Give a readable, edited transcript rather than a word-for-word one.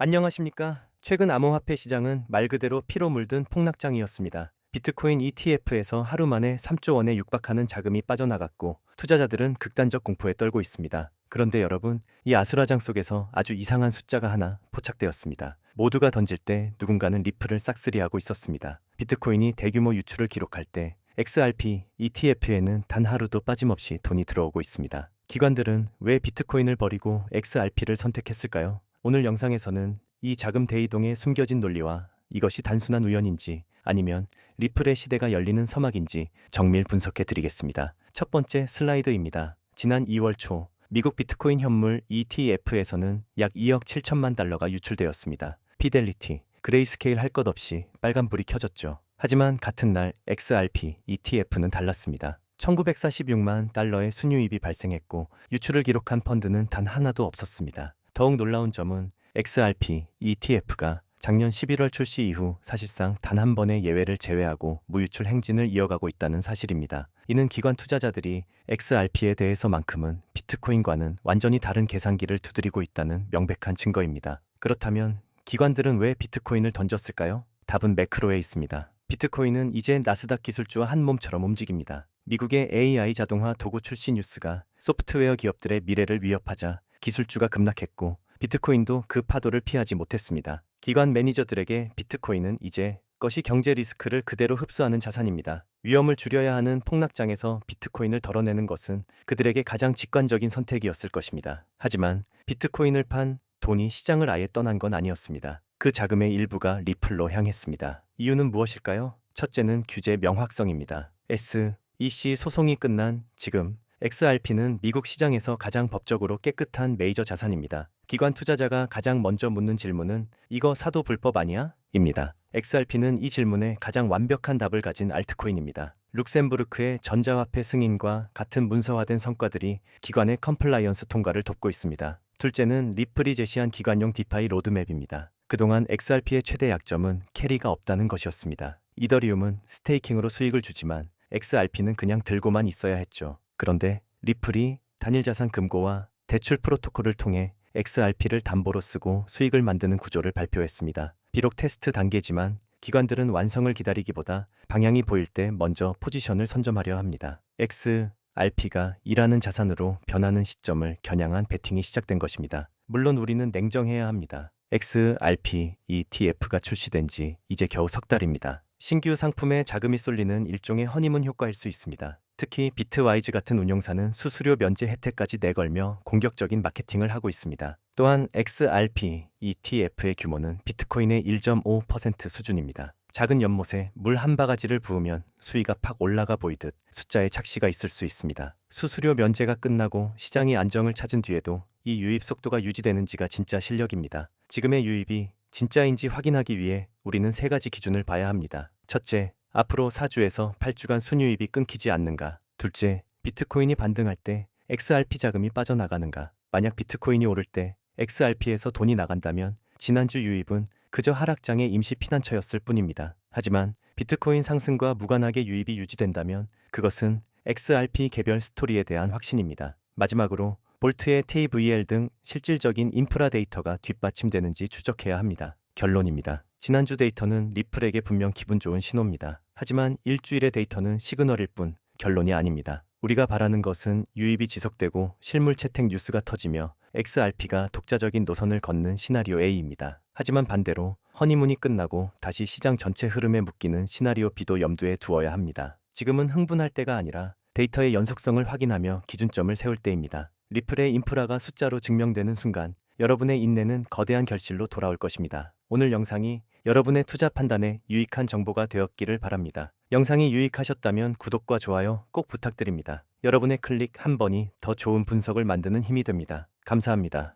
안녕하십니까? 최근 암호화폐 시장은 말 그대로 피로 물든 폭락장이었습니다. 비트코인 ETF에서 하루 만에 3조 원에 육박하는 자금이 빠져나갔고 투자자들은 극단적 공포에 떨고 있습니다. 그런데 여러분, 이 아수라장 속에서 아주 이상한 숫자가 하나 포착되었습니다. 모두가 던질 때 누군가는 리플을 싹쓸이하고 있었습니다. 비트코인이 대규모 유출을 기록할 때 XRP ETF에는 단 하루도 빠짐없이 돈이 들어오고 있습니다. 기관들은 왜 비트코인을 버리고 XRP를 선택했을까요? 오늘 영상에서는 이 자금 대이동의 숨겨진 논리와 이것이 단순한 우연인지 아니면 리플의 시대가 열리는 서막인지 정밀 분석해 드리겠습니다. 첫 번째 슬라이드입니다. 지난 2월 초 미국 비트코인 현물 ETF에서는 약 2억 7천만 달러가 유출되었습니다. 피델리티, 그레이스케일 할 것 없이 빨간불이 켜졌죠. 하지만 같은 날 XRP ETF는 달랐습니다. 1946만 달러의 순유입이 발생했고 유출을 기록한 펀드는 단 하나도 없었습니다. 더욱 놀라운 점은 XRP ETF가 작년 11월 출시 이후 사실상 단 한 번의 예외를 제외하고 무유출 행진을 이어가고 있다는 사실입니다. 이는 기관 투자자들이 XRP에 대해서만큼은 비트코인과는 완전히 다른 계산기를 두드리고 있다는 명백한 증거입니다. 그렇다면 기관들은 왜 비트코인을 던졌을까요? 답은 매크로에 있습니다. 비트코인은 이제 나스닥 기술주와 한 몸처럼 움직입니다. 미국의 AI 자동화 도구 출시 뉴스가 소프트웨어 기업들의 미래를 위협하자 기술주가 급락했고 비트코인도 그 파도를 피하지 못했습니다. 기관 매니저들에게 비트코인은 이제 것이 경제 리스크를 그대로 흡수하는 자산입니다. 위험을 줄여야 하는 폭락장에서 비트코인을 덜어내는 것은 그들에게 가장 직관적인 선택이었을 것입니다. 하지만 비트코인을 판 돈이 시장을 아예 떠난 건 아니었습니다. 그 자금의 일부가 리플로 향했습니다. 이유는 무엇일까요? 첫째는 규제 명확성입니다. SEC 소송이 끝난 지금 XRP는 미국 시장에서 가장 법적으로 깨끗한 메이저 자산입니다. 기관 투자자가 가장 먼저 묻는 질문은 이거 사도 불법 아니야? 입니다. XRP는 이 질문에 가장 완벽한 답을 가진 알트코인입니다. 룩셈부르크의 전자화폐 승인과 같은 문서화된 성과들이 기관의 컴플라이언스 통과를 돕고 있습니다. 둘째는 리플이 제시한 기관용 디파이 로드맵입니다. 그동안 XRP의 최대 약점은 캐리가 없다는 것이었습니다. 이더리움은 스테이킹으로 수익을 주지만 XRP는 그냥 들고만 있어야 했죠. 그런데 리플이 단일자산 금고와 대출 프로토콜을 통해 XRP를 담보로 쓰고 수익을 만드는 구조를 발표했습니다. 비록 테스트 단계지만 기관들은 완성을 기다리기보다 방향이 보일 때 먼저 포지션을 선점하려 합니다. XRP가 일하는 자산으로 변하는 시점을 겨냥한 베팅이 시작된 것입니다. 물론 우리는 냉정해야 합니다. XRP ETF가 출시된 지 이제 겨우 석 달입니다. 신규 상품에 자금이 쏠리는 일종의 허니문 효과일 수 있습니다. 특히 비트와이즈 같은 운용사는 수수료 면제 혜택까지 내걸며 공격적인 마케팅을 하고 있습니다. 또한 XRP ETF의 규모는 비트코인의 1.5% 수준입니다. 작은 연못에 물 한 바가지를 부으면 수위가 팍 올라가 보이듯 숫자에 착시가 있을 수 있습니다. 수수료 면제가 끝나고 시장이 안정을 찾은 뒤에도 이 유입 속도가 유지되는지가 진짜 실력입니다. 지금의 유입이 진짜인지 확인하기 위해 우리는 세 가지 기준을 봐야 합니다. 첫째, 앞으로 4주에서 8주간 순유입이 끊기지 않는가. 둘째, 비트코인이 반등할 때 XRP 자금이 빠져나가는가. 만약 비트코인이 오를 때 XRP에서 돈이 나간다면 지난주 유입은 그저 하락장의 임시 피난처였을 뿐입니다. 하지만 비트코인 상승과 무관하게 유입이 유지된다면 그것은 XRP 개별 스토리에 대한 확신입니다. 마지막으로 볼트의 TVL 등 실질적인 인프라 데이터가 뒷받침되는지 추적해야 합니다. 결론입니다. 지난주 데이터는 리플에게 분명 기분 좋은 신호입니다. 하지만 일주일의 데이터는 시그널일 뿐 결론이 아닙니다. 우리가 바라는 것은 유입이 지속되고 실물 채택 뉴스가 터지며 XRP가 독자적인 노선을 걷는 시나리오 A입니다. 하지만 반대로 허니문이 끝나고 다시 시장 전체 흐름에 묶이는 시나리오 B도 염두에 두어야 합니다. 지금은 흥분할 때가 아니라 데이터의 연속성을 확인하며 기준점을 세울 때입니다. 리플의 인프라가 숫자로 증명되는 순간 여러분의 인내는 거대한 결실로 돌아올 것입니다. 오늘 영상이 여러분의 투자 판단에 유익한 정보가 되었기를 바랍니다. 영상이 유익하셨다면 구독과 좋아요 꼭 부탁드립니다. 여러분의 클릭 한 번이 더 좋은 분석을 만드는 힘이 됩니다. 감사합니다.